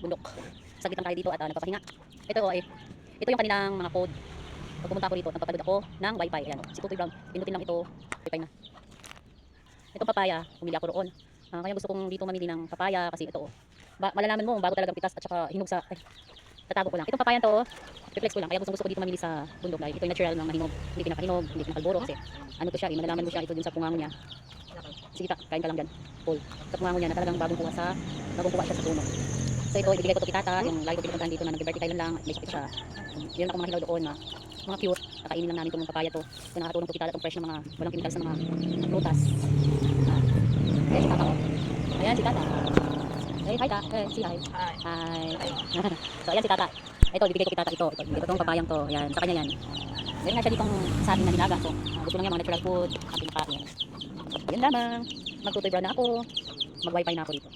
bundok. Saglit lang tayo dito at nagpapahinga. Ito ito yung kanilang mga code. Pag pumunta ako dito, nagpapaload ako ng wifi. Ayan o, si Tutoy Brown. Pindutin lang ito, wifi na. Itong papaya, pumili ako roon. Kaya gusto kong dito mamili ng papaya kasi ito malalaman mo bago talagang pitas at saka hinog sa tatago ko lang. Itong papaya to, i-flex ko lang. Kaya gusto ko dito mamili sa bundok dahil ito yung natural ng mahinog. Hindi pinakahinog, hindi pinakalboro kasi ano to siya, malalaman mo siya ito din sa pungango niya. Sige ta, kain ka lang dyan. Cool. Sa pungango niya na talagang bagong kuha siya sa puno. So ito, ibibigay ko to kitata, yung lagi ko pinupuntahan dito na nag-birthday tayo lang, may sakit siya. Meron akong mga hilaw doon na mga cute, kakainin lang namin itong papaya to. So nakakatulong to kitata itong fresh na mga walang chemicals na mga prutas. Ayan si tata ko. Ayan si tata. Hey, hi ta. Si hi. Hi. So ayan si tata. Ito, ibibigay ko kitata ito. Ibibigay ko itong papayang to. Ayan, sa kanya yan. Meron nga siya ditong sa akin na nilaga. So gusto lang niya mga natural food. Ang pinakain. Yan lamang. Mag-Tutoy Brown na ako. Mag-wifi na ako dito.